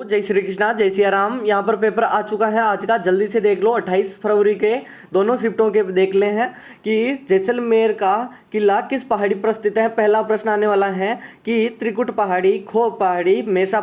जय श्री कृष्णा, जय सिया राम। यहाँ पर पेपर आ चुका है आज का, जल्दी से देख लो। 28 फरवरी के दोनों शिफ्टों के देख ले हैं कि जैसलमेर का किला किस पहाड़ी पर स्थित है। पहला प्रश्न आने वाला है कि त्रिकुट पहाड़ी, खो पहाड़ी, मेसा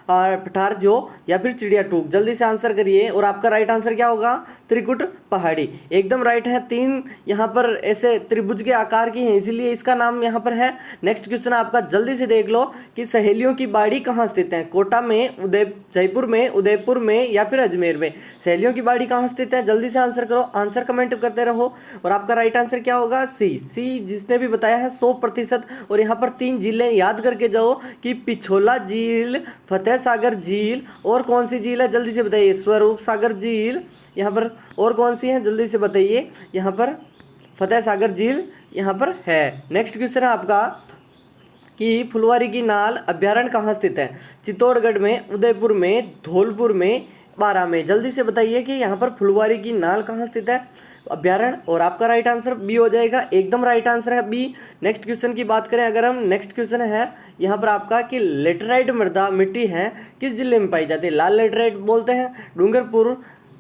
पठार जो या फिर चिड़िया टूक। जल्दी से आंसर करिए और आपका राइट आंसर क्या होगा? त्रिकुट पहाड़ी एकदम राइट है। तीन यहाँ पर ऐसे त्रिभुज के आकार की है, इसीलिए इसका नाम यहाँ पर है। नेक्स्ट क्वेश्चन आपका, जल्दी से देख लो कि सहेलियों की बाड़ी कहाँ स्थित है। कोटा में, जयपुर में, उदयपुर में या फिर अजमेर में। सहेलियों की बाड़ी कहाँ स्थित है? जल्दी से आंसर करो, आंसर कमेंट करते रहो। और आपका राइट आंसर क्या होगा? सी जिसने भी बताया है 100%। और यहाँ पर 3 जिले याद करके जाओ कि पिछोला झील, फतेह सागर झील और कौन सी झील है? जल्दी से बताइए। स्वरूप सागर झील, यहाँ पर और कौन सी है? जल्दी से बताइए। यहाँ पर फतेह सागर झील यहाँ पर है। नेक्स्ट क्वेश्चन है आपका कि फुलवारी की नाल अभ्यारण्य कहाँ स्थित है? चित्तौड़गढ़ में, उदयपुर में, धौलपुर में, बारां में। जल्दी से बताइए कि यहाँ पर फुलवारी की नाल कहाँ स्थित है अभ्यारण्य। और आपका राइट आंसर बी हो जाएगा, एकदम राइट आंसर है बी। नेक्स्ट क्वेश्चन की बात करें अगर हम, नेक्स्ट क्वेश्चन है यहाँ पर आपका कि लेटराइट मृदा मिट्टी है किस जिले में पाई जाती है? लाल लेटराइट बोलते हैं, डूंगरपुर,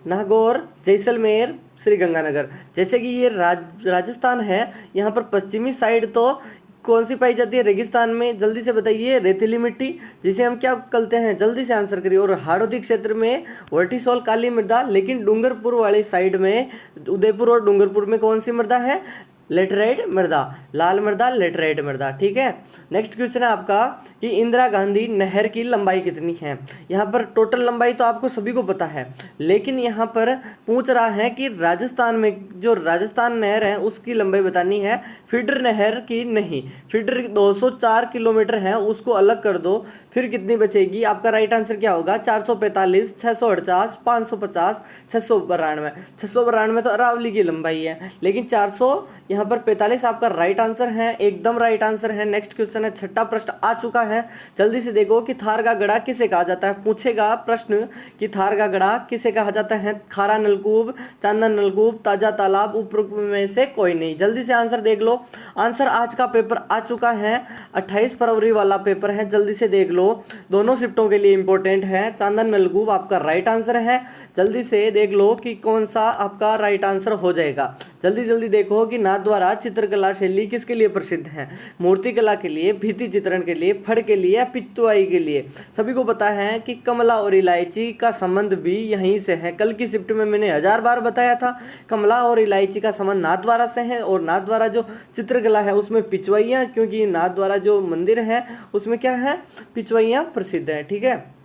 नागौर, जैसलमेर, श्रीगंगानगर। जैसे कि ये राजस्थान है, यहाँ पर पश्चिमी साइड तो कौन सी पाई जाती है? रेगिस्तान में। जल्दी से बताइए। रेतीली मिट्टी, जिसे हम क्या कहते हैं? जल्दी से आंसर करिए। और हाड़ौती क्षेत्र में वर्टिसोल काली मृदा, लेकिन डूंगरपुर वाली साइड में, उदयपुर और डूंगरपुर में कौन सी मृदा है? लेटराइट मृदा, लाल मृदा, लेटराइट मृदा। ठीक है। नेक्स्ट क्वेश्चन है आपका कि इंदिरा गांधी नहर की लंबाई कितनी है? यहाँ पर टोटल लंबाई तो आपको सभी को पता है, लेकिन यहाँ पर पूछ रहा है कि राजस्थान में जो राजस्थान नहर है उसकी लंबाई बतानी है, फीडर नहर की नहीं। फीडर 204 किलोमीटर है, उसको अलग कर दो, फिर कितनी बचेगी? आपका राइट आंसर क्या होगा? 445, 648, 550, 692। 692 तो अरावली की लंबाई है, लेकिन 400 यहाँ पर 45 आपका राइट आंसर है, एकदम राइट आंसर है। नेक्स्ट क्वेश्चन है, छठा प्रश्न आ चुका है। जल्दी से देखो कि थार का गड़ा किसे कहा जाता है। पूछेगा प्रश्न कि थार का गड़ा किसे कहा जाता है? खारा नलकूप, चांदन नलकूप, ताजा तालाब, उपरोक्त में से कोई नहीं। जल्दी से आंसर देख लो। आंसर आज का पेपर आ चुका है, 28 फरवरी वाला पेपर है, जल्दी से देख लो। दोनों शिफ्टों के लिए इंपॉर्टेंट है। चांदन नलकूप आपका राइट आंसर है। जल्दी से देख लो कि कौन सा आपका राइट आंसर हो जाएगा। जल्दी जल्दी देखो कि नाथद्वारा चित्रकला शैली किसके लिए प्रसिद्ध है? मूर्तिकला के लिए, भित्ति चित्रण के लिए, फड़ के लिए या पित्तुआई के लिए? सभी को पता है कि कमला और इलायची का संबंध भी यहीं से है। कल की शिफ्ट में मैंने 1000 बार बताया था, कमला और इलायची का संबंध नाथद्वारा से है। और नाथद्वारा जो चित्रकला है उसमें पिछवैया, क्योंकि नाथद्वारा जो मंदिर है उसमें क्या है? पिछवैया प्रसिद्ध है। ठीक है।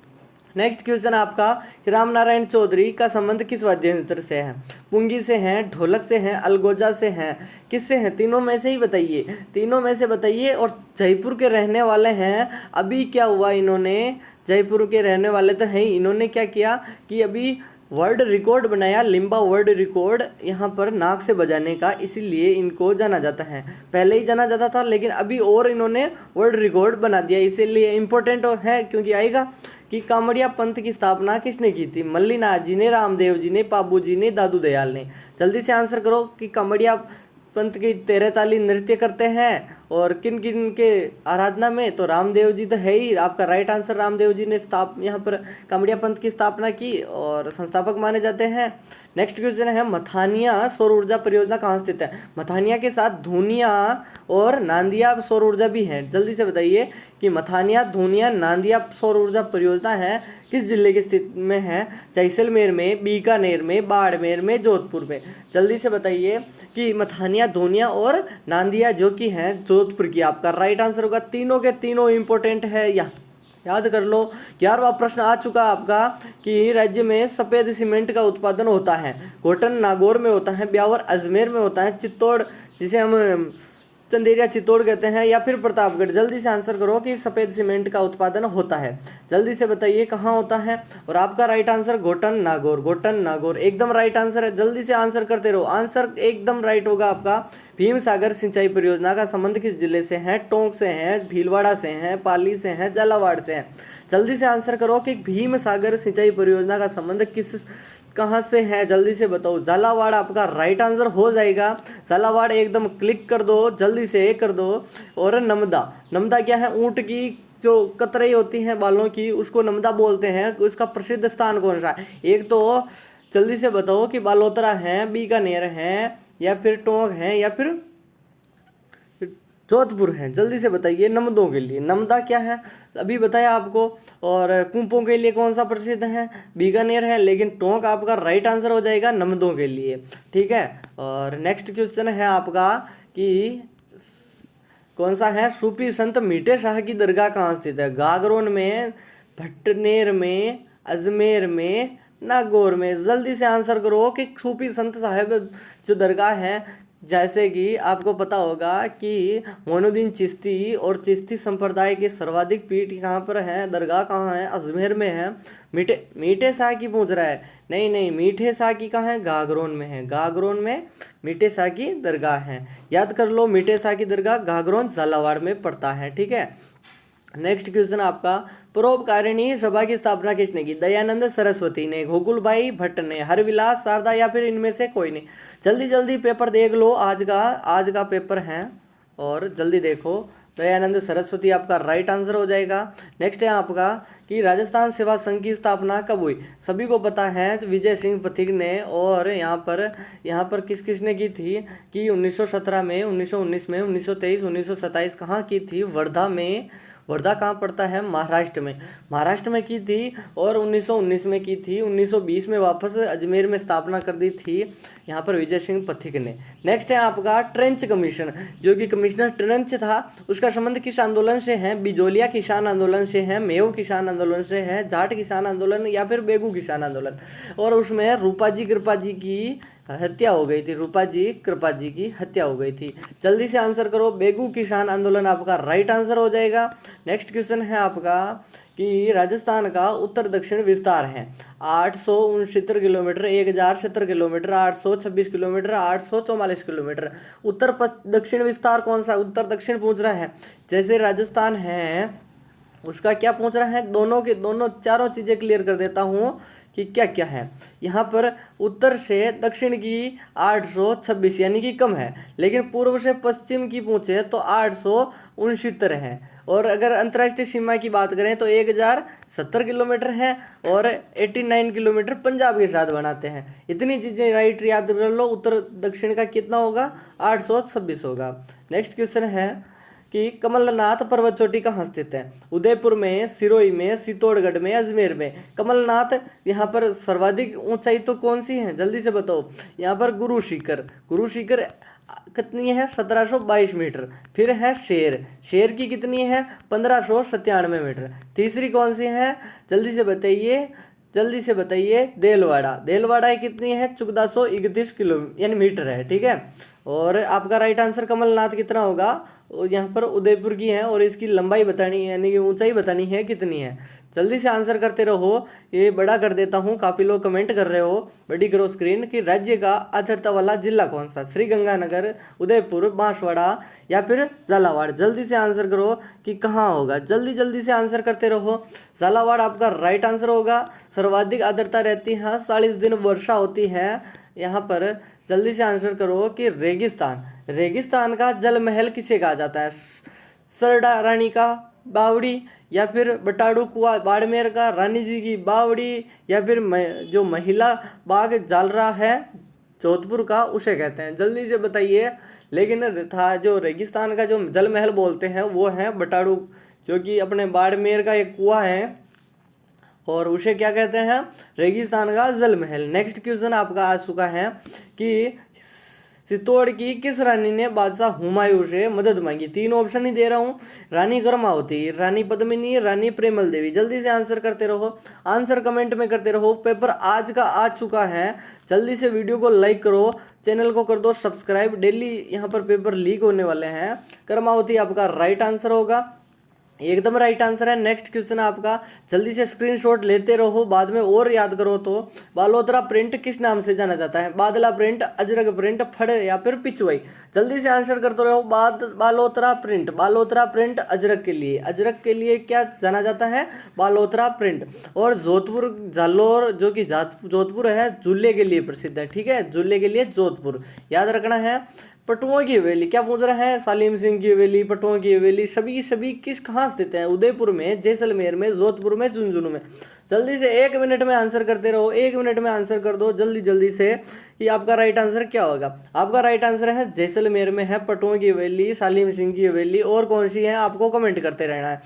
नेक्स्ट क्वेश्चन आपका, राम नारायण चौधरी का संबंध किस वाद्य यंत्र से है? पुंगी से है, ढोलक से है, अलगोजा से है, किससे है? तीनों में से ही बताइए, तीनों में से बताइए। और जयपुर के रहने वाले हैं। अभी क्या हुआ, इन्होंने जयपुर के रहने वाले तो हैं, इन्होंने क्या किया कि अभी वर्ल्ड रिकॉर्ड बनाया, लिम्बा वर्ल्ड रिकॉर्ड यहाँ पर नाक से बजाने का, इसीलिए इनको जाना जाता है। पहले ही जाना जाता था, लेकिन अभी और इन्होंने वर्ल्ड रिकॉर्ड बना दिया, इसीलिए इम्पोर्टेंट है, क्योंकि आएगा कि कामड़िया पंथ की स्थापना किसने की थी? मल्लीनाथ जी ने, रामदेव जी ने, पाबू जी ने, दादू दयाल ने। जल्दी से आंसर करो कि कामड़िया पंथ की 13 ताली नृत्य करते हैं और किन किन के आराधना में? तो रामदेव जी तो है ही। आपका राइट आंसर, रामदेव जी ने यहाँ पर कामड़िया पंथ की स्थापना की और संस्थापक माने जाते हैं। नेक्स्ट क्वेश्चन है, मथानिया सौर ऊर्जा परियोजना कहाँ स्थित है? मथानिया के साथ धूनिया और नांदिया सौर ऊर्जा भी है। जल्दी से बताइए कि मथानिया, धूनिया, नांदिया सौर ऊर्जा परियोजना है किस जिले की स्थिति में है? जैसलमेर में, बीकानेर में, बाड़मेर में, जोधपुर में। जल्दी से बताइए कि मथानिया, धूनिया और नांदिया जो कि हैं जोधपुर की। आपका राइट आंसर होगा। तीनों के तीनों इंपॉर्टेंट है, याद कर लो। 11वां प्रश्न आ चुका आपका कि राज्य में सफ़ेद सीमेंट का उत्पादन होता है। घोटन नागौर में होता है, ब्यावर अजमेर में होता है, चित्तौड़ जिसे हम चंदेरिया चित्तौड़ कहते हैं, या फिर प्रतापगढ़। जल्दी से आंसर करो कि सफ़ेद सीमेंट का उत्पादन होता है। जल्दी से बताइए कहाँ होता है। और आपका राइट आंसर घोटन नागौर, घोटन नागौर एकदम राइट आंसर है। जल्दी से आंसर करते रहो, आंसर एकदम राइट होगा आपका। भीम सागर सिंचाई परियोजना का संबंध किस जिले से है? टोंक से है, भीलवाड़ा से है, पाली से है, झालावाड़ से है। जल्दी से आंसर करो कि भीम सागर सिंचाई परियोजना का संबंध कहाँ से है? जल्दी से बताओ। झालावाड़ आपका राइट आंसर हो जाएगा। झालावाड़ एकदम क्लिक कर दो, जल्दी से कर दो। और नमदा, नमदा क्या है? ऊँट की जो कतरई होती हैं बालों की उसको नमदा बोलते हैं। उसका प्रसिद्ध स्थान कौन सा है? एक तो जल्दी से बताओ कि बालोतरा है, बीकानेर है, या फिर टोंक है, या फिर जोधपुर है। जल्दी से बताइए नमदों के लिए। नमदा क्या है अभी बताया आपको। और कुंपों के लिए कौन सा प्रसिद्ध है? बीकानेर है, लेकिन टोंक आपका राइट आंसर हो जाएगा नमदों के लिए। ठीक है। और नेक्स्ट क्वेश्चन है आपका कि कौन सा है? सूफी संत मीठे शाह की दरगाह कहाँ स्थित है? गागरोन में, भटनेर में, अजमेर में, नागौर में। जल्दी से आंसर करो कि सूफी संत साहब जो दरगाह है, जैसे कि आपको पता होगा कि मोइनुद्दीन चिश्ती और चिश्ती संप्रदाय के सर्वाधिक पीठ कहाँ पर है, दरगाह कहाँ है? अजमेर में है। मीठे शाह की पूछ रहा है? नहीं नहीं, मीठे शाह की कहाँ है? गागरोन में है। गागरोन में मीठे शाह की दरगाह है। याद कर लो, मीठे शाह की दरगाह गागरोन झालावाड़ में पड़ता है। ठीक है। नेक्स्ट क्वेश्चन आपका, परोपकारिणी सभा की स्थापना किसने की? दयानंद सरस्वती ने, गोकुलभाई भट्ट ने, हरविलास शारदा, या फिर इनमें से कोई नहीं? जल्दी जल्दी पेपर देख लो, आज का पेपर है और जल्दी देखो। दयानंद सरस्वती आपका राइट आंसर हो जाएगा। नेक्स्ट है आपका कि राजस्थान सेवा संघ की स्थापना कब हुई? सभी को पता है, तो विजय सिंह पथिक ने। और यहाँ पर किस किसने की थी कि 1917 में, 1919 में, 1923, 1927 कहाँ की थी? वर्धा में। वर्धा कहाँ पड़ता है? महाराष्ट्र में। महाराष्ट्र में की थी और 1919 में की थी। 1920 में वापस अजमेर में स्थापना कर दी थी यहाँ पर विजय सिंह पथिक ने। नेक्स्ट है आपका ट्रेंच कमीशन, जो कि कमिश्नर ट्रेंच था, उसका संबंध किस आंदोलन से है? बिजोलिया किसान आंदोलन से है, मेव किसान आंदोलन से है, जाट किसान आंदोलन, या फिर बेगू किसान आंदोलन। और उसमें रूपाजी कृपाजी की हत्या हो गई थी। रूपाजी कृपाजी की हत्या हो गई थी। जल्दी से आंसर करो। बेगू किसान आंदोलन आपका राइट आंसर हो जाएगा। नेक्स्ट क्वेश्चन है आपका कि राजस्थान का उत्तर दक्षिण विस्तार है 869 किलोमीटर, 1070 किलोमीटर, 826 किलोमीटर, 844 किलोमीटर। उत्तर दक्षिण विस्तार कौन सा? उत्तर दक्षिण पूछ रहा है। जैसे राजस्थान है उसका क्या पूछ रहा है? दोनों के दोनों चारों चीज़ें क्लियर कर देता हूँ कि क्या क्या है। यहाँ पर उत्तर से दक्षिण की 826 यानी कि कम है, लेकिन पूर्व से पश्चिम की पूछे तो 869 है। और अगर अंतर्राष्ट्रीय सीमा की बात करें तो 1070 किलोमीटर है और 89 किलोमीटर पंजाब के साथ बनाते हैं। इतनी चीज़ें राइट याद कर लो। उत्तर दक्षिण का कितना होगा? 826 होगा। नेक्स्ट क्वेश्चन है कि कमलनाथ पर्वत चोटी कहाँ स्थित है? उदयपुर में, सिरोही में, चित्तौड़गढ़ में, अजमेर में। कमलनाथ यहाँ पर सर्वाधिक ऊंचाई तो कौन सी है? जल्दी से बताओ। यहाँ पर गुरु शिखर कितनी है? 1722 मीटर। फिर है शेर की कितनी है? 1597 मीटर। तीसरी कौन सी है? जल्दी से बताइए। देलवाड़ा कितनी है? 1431 किलो यानी मीटर है। ठीक है। और आपका राइट आंसर कमलनाथ कितना होगा? यहाँ पर उदयपुर की है और इसकी लंबाई बतानी है यानी कि ऊंचाई बतानी है कितनी है। जल्दी से आंसर करते रहो। ये बड़ा कर देता हूँ, काफ़ी लोग कमेंट कर रहे हो, बड़ी करो स्क्रीन। कि राज्य का आर्द्रता वाला जिला कौन सा? श्रीगंगानगर, उदयपुर, बांसवाड़ा, या फिर झालावाड़। जल्दी से आंसर करो कि कहाँ होगा। जल्दी से आंसर करते रहो। झालावाड़ आपका राइट आंसर होगा। सर्वाधिक आर्द्रता रहती है, 40 दिन वर्षा होती है यहाँ पर। जल्दी से आंसर करो कि रेगिस्तान का जल महल किसे कहा जाता है? सरडा रानी का बावड़ी, या फिर बटाड़ू कुआ बाड़मेर का रानी जी की बावड़ी, या फिर जो महिला बाग जालरा है जोधपुर का, उसे कहते हैं। जल्दी से बताइए। लेकिन था जो रेगिस्तान का जो जल महल बोलते हैं वो है बटाड़ू, जो कि अपने बाड़मेर का एक कुआ है और उसे क्या कहते हैं? रेगिस्तान का जल महल। नेक्स्ट क्वेश्चन आपका आ चुका है कि चित्तौड़ की किस रानी ने बादशाह हुमायूं से मदद मांगी? 3 ऑप्शन ही दे रहा हूँ। रानी गर्मावती, रानी पद्मिनी, रानी प्रेमल देवी। जल्दी से आंसर करते रहो। आंसर कमेंट में करते रहो। पेपर आज का आ चुका है। जल्दी से वीडियो को लाइक करो, चैनल को कर दो सब्सक्राइब। डेली यहाँ पर पेपर लीक होने वाले हैं। गर्मावती आपका राइट आंसर होगा, एकदम राइट आंसर है। नेक्स्ट क्वेश्चन आपका, जल्दी से स्क्रीनशॉट लेते रहो, बाद में और याद करो। तो बालोतरा प्रिंट किस नाम से जाना जाता है? बादला प्रिंट, अजरक प्रिंट, फड़, या फिर पिचवई। जल्दी से आंसर करते रहो। बालोतरा प्रिंट अजरक के लिए क्या जाना जाता है? बालोतरा प्रिंट। और जोधपुर जालोर जो कि जोधपुर है, झूले के लिए प्रसिद्ध है। ठीक है, झूले के लिए जोधपुर याद रखना है। पटुओं की हवेली, क्या पूछ रहा है? सालिम सिंह की हवेली, पटुओं की हवेली, सभी किस कहाँ स्थित है? उदयपुर में, जैसलमेर में, जोधपुर में, झुंझुनू में। जल्दी से 1 मिनट में आंसर करते रहो, 1 मिनट में आंसर कर दो जल्दी जल्दी से कि आपका राइट आंसर क्या होगा। आपका राइट आंसर है जैसलमेर में है पटुओं की हवेली, सालिम सिंह की हवेली, और कौन सी है आपको कमेंट करते रहना है।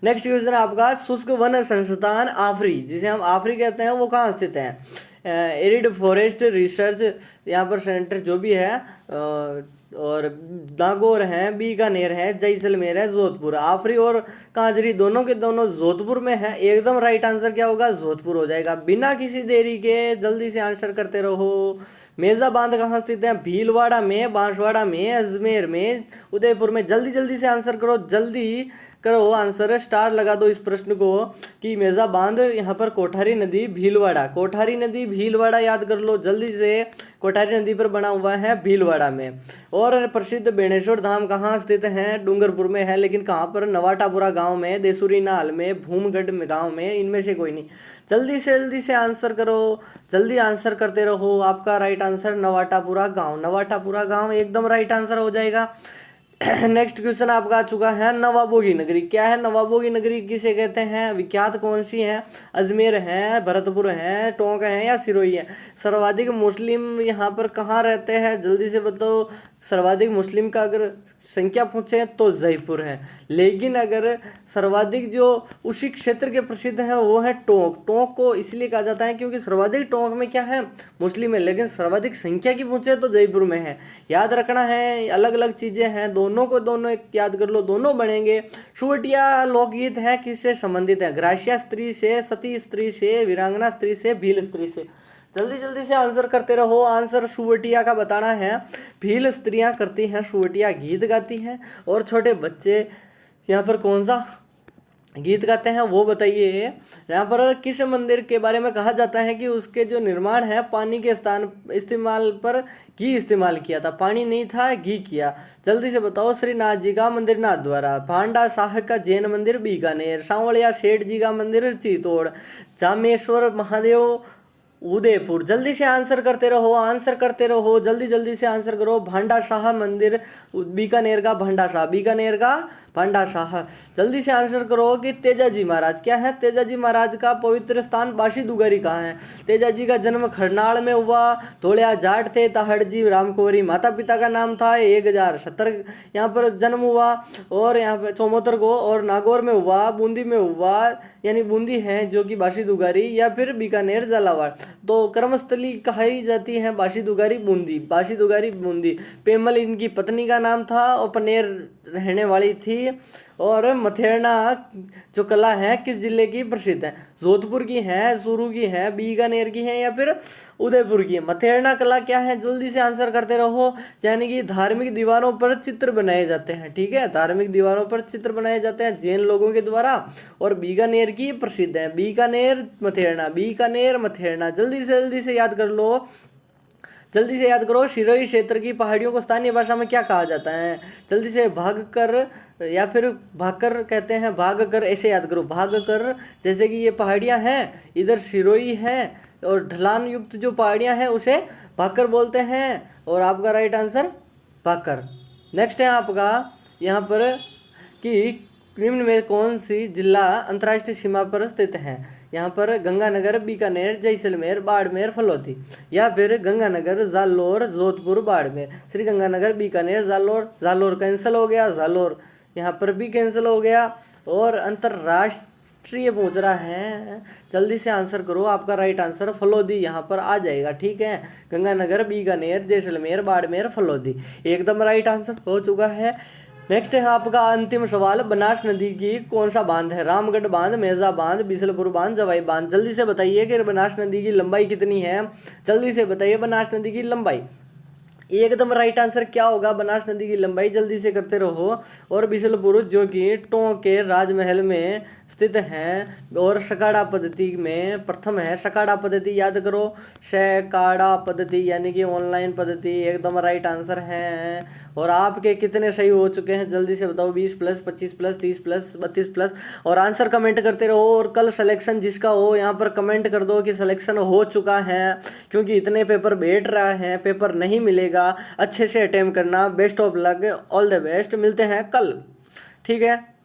नेक्स्ट क्वेश्चन आपका, शुष्क वन संस्थान आफरी, जिसे हम आफरी कहते हैं, वो कहाँ स्थित है? एरिड फॉरेस्ट रिसर्च यहाँ पर सेंटर जो भी है, और नागौर है, बीकानेर है, जैसलमेर है, जोधपुर। आफरी और कांजरी दोनों के दोनों जोधपुर में है। एकदम राइट आंसर क्या होगा? जोधपुर हो जाएगा। बिना किसी देरी के जल्दी से आंसर करते रहो। मेजा बांध कहाँ स्थित है? भीलवाड़ा में, बांसवाड़ा में, अजमेर में, उदयपुर में। जल्दी जल्दी से आंसर करो, जल्दी करो आंसर, स्टार लगा दो इस प्रश्न को कि मेजा बांध यहाँ पर कोठारी नदी भीलवाड़ा, कोठारी नदी भीलवाड़ा याद कर लो जल्दी से। कोठारी नदी पर बना हुआ है भीलवाड़ा में। और प्रसिद्ध बेणेश्वर धाम कहाँ स्थित है? डूंगरपुर में है, लेकिन कहाँ पर? नवाटापुरा गांव में, देसुरी नाल में, भूमगढ़ गांव में, इनमें से कोई नहीं। जल्दी से आंसर करो, जल्दी आंसर करते रहो। आपका राइट आंसर नवाटापुरा गांव, नवाटापुरा गांव एकदम राइट आंसर हो जाएगा। नेक्स्ट क्वेश्चन आपका आ चुका है, नवाबों की नगरी क्या है? नवाबों की नगरी किसे कहते हैं? विख्यात कौन सी है? अजमेर है, भरतपुर है, टोंक है, या सिरोही है? सर्वाधिक मुस्लिम यहाँ पर कहाँ रहते हैं? जल्दी से बताओ। सर्वाधिक मुस्लिम का अगर संख्या पूछे तो जयपुर है, लेकिन अगर सर्वाधिक जो उसी क्षेत्र के प्रसिद्ध है वो है टोंक। टोंक को इसलिए कहा जाता है क्योंकि सर्वाधिक टोंक में क्या है? मुस्लिम है, लेकिन सर्वाधिक संख्या की पूछे तो जयपुर में है। याद रखना है, अलग अलग चीजें हैं, दोनों को दोनों एक याद कर लो, दोनों बनेंगे। सुवटिया लोकगीत है, किससे संबंधित है? ग्रासिया स्त्री से, सती स्त्री से, वीरांगना स्त्री से, भील स्त्री से। जल्दी से आंसर करते रहो। आंसर सुवटिया का बताना है। भील स्त्रियां करती हैं, सुवटिया गीत गाती हैं, और छोटे बच्चे यहाँ पर कौन सा गीत गाते हैं वो बताइए। यहाँ पर किस मंदिर के बारे में कहा जाता है कि उसके जो निर्माण है पानी के स्थान इस्तेमाल पर घी इस्तेमाल किया था? पानी नहीं था, घी किया। जल्दी से बताओ। श्रीनाथ जी का मंदिर नाथद्वारा, भांडा शाह का जैन मंदिर बीकानेर, सांवलिया सेठ जी का मंदिर चित्तौड़, जामेश्वर महादेव उदयपुर। जल्दी से आंसर करते रहो, आंसर करते रहो, जल्दी से आंसर करो। भांडा शाह मंदिर बीकानेर का, भांडा शाह, बीकानेर का भांडा शाह। जल्दी से आंसर करो कि तेजाजी महाराज क्या है? तेजाजी महाराज का पवित्र स्थान बाशी दुगारी कहाँ है? तेजाजी का जन्म खरनाल में हुआ। धोलिया जाट थे, ताहड़ जी रामकुंवरी माता पिता का नाम था। 1070 यहाँ पर जन्म हुआ, और यहाँ पे चौमोतर को, और नागौर में हुआ, बूंदी में हुआ, यानी बूंदी है जो कि बाशी दुगारी, या फिर बीकानेर झालावाड़। तो कर्मस्थली कही जाती है बाशी दुगारी बूंदी, बाशी दुगारी बूंदी। पेमल इनकी पत्नी का नाम था, और पनेर रहने वाली थी। और मथेरना जो कला है किस जिले की प्रसिद्ध है? जोधपुर की है, चूरू की है, बीकानेर की है, या फिर उदयपुर की है? मथेरना कला क्या है? जल्दी से आंसर करते रहो। यानी कि धार्मिक दीवारों पर चित्र बनाए जाते हैं, ठीक है, धार्मिक दीवारों पर चित्र बनाए जाते हैं जैन लोगों के द्वारा, और बीकानेर की प्रसिद्ध है। बीकानेर मथेरना, बीकानेर मथेरना। जल्दी से याद कर लो, जल्दी से याद करो। सिरोही क्षेत्र की पहाड़ियों को स्थानीय भाषा में क्या कहा जाता है? जल्दी से भागकर, या फिर भागकर कहते हैं, भागकर, ऐसे याद करो, भागकर। जैसे कि ये पहाड़ियां हैं, इधर सिरोही है, और ढलान युक्त जो पहाड़ियां हैं उसे भागकर बोलते हैं, और आपका राइट आंसर भागकर। नेक्स्ट है आपका यहाँ पर कि निम्न में कौन सी जिला अंतर्राष्ट्रीय सीमा पर स्थित है? यहाँ पर गंगानगर, बीकानेर, जैसलमेर, बाड़मेर, फलौदी, या फिर गंगानगर, जालोर, जोधपुर, बाड़मेर। श्री गंगानगर, बीकानेर, जालोर, जालोर कैंसिल हो गया, जालोर यहाँ पर भी कैंसिल हो गया। और अंतर्राष्ट्रीय पूछ रहा है, जल्दी से आंसर करो। आपका राइट आंसर फलौदी यहाँ पर आ जाएगा, ठीक है। गंगानगर, बीकानेर, जैसलमेर, बाड़मेर, फलौदी एकदम राइट आंसर हो चुका है। नेक्स्ट है आपका अंतिम सवाल, बनास नदी की कौन सा बांध है? रामगढ़ बांध, मेजा बांध, बिसलपुर बांध, जवाई बांध। जल्दी से बताइए कि बनास नदी की लंबाई कितनी है? जल्दी से बताइए बनास नदी की लंबाई। एकदम राइट आंसर क्या होगा? बनास नदी की लंबाई। जल्दी से करते रहो। और बिसलपुर जो कि टोंक के राजमहल में स्थित हैं और शकाड़ा पद्धति में प्रथम है। शकाड़ा पद्धति याद करो, शकाड़ा पद्धति यानी कि ऑनलाइन पद्धति एकदम राइट आंसर है। और आपके कितने सही हो चुके हैं जल्दी से बताओ, 20 प्लस 25 प्लस 30 प्लस 32 प्लस। और आंसर कमेंट करते रहो और कल सिलेक्शन जिसका हो यहाँ पर कमेंट कर दो कि सिलेक्शन हो चुका है, क्योंकि इतने पेपर बैठ रहा है, पेपर नहीं मिलेगा। अच्छे से अटेम्प्ट करना, best of luck, all the best, मिलते हैं कल, ठीक है।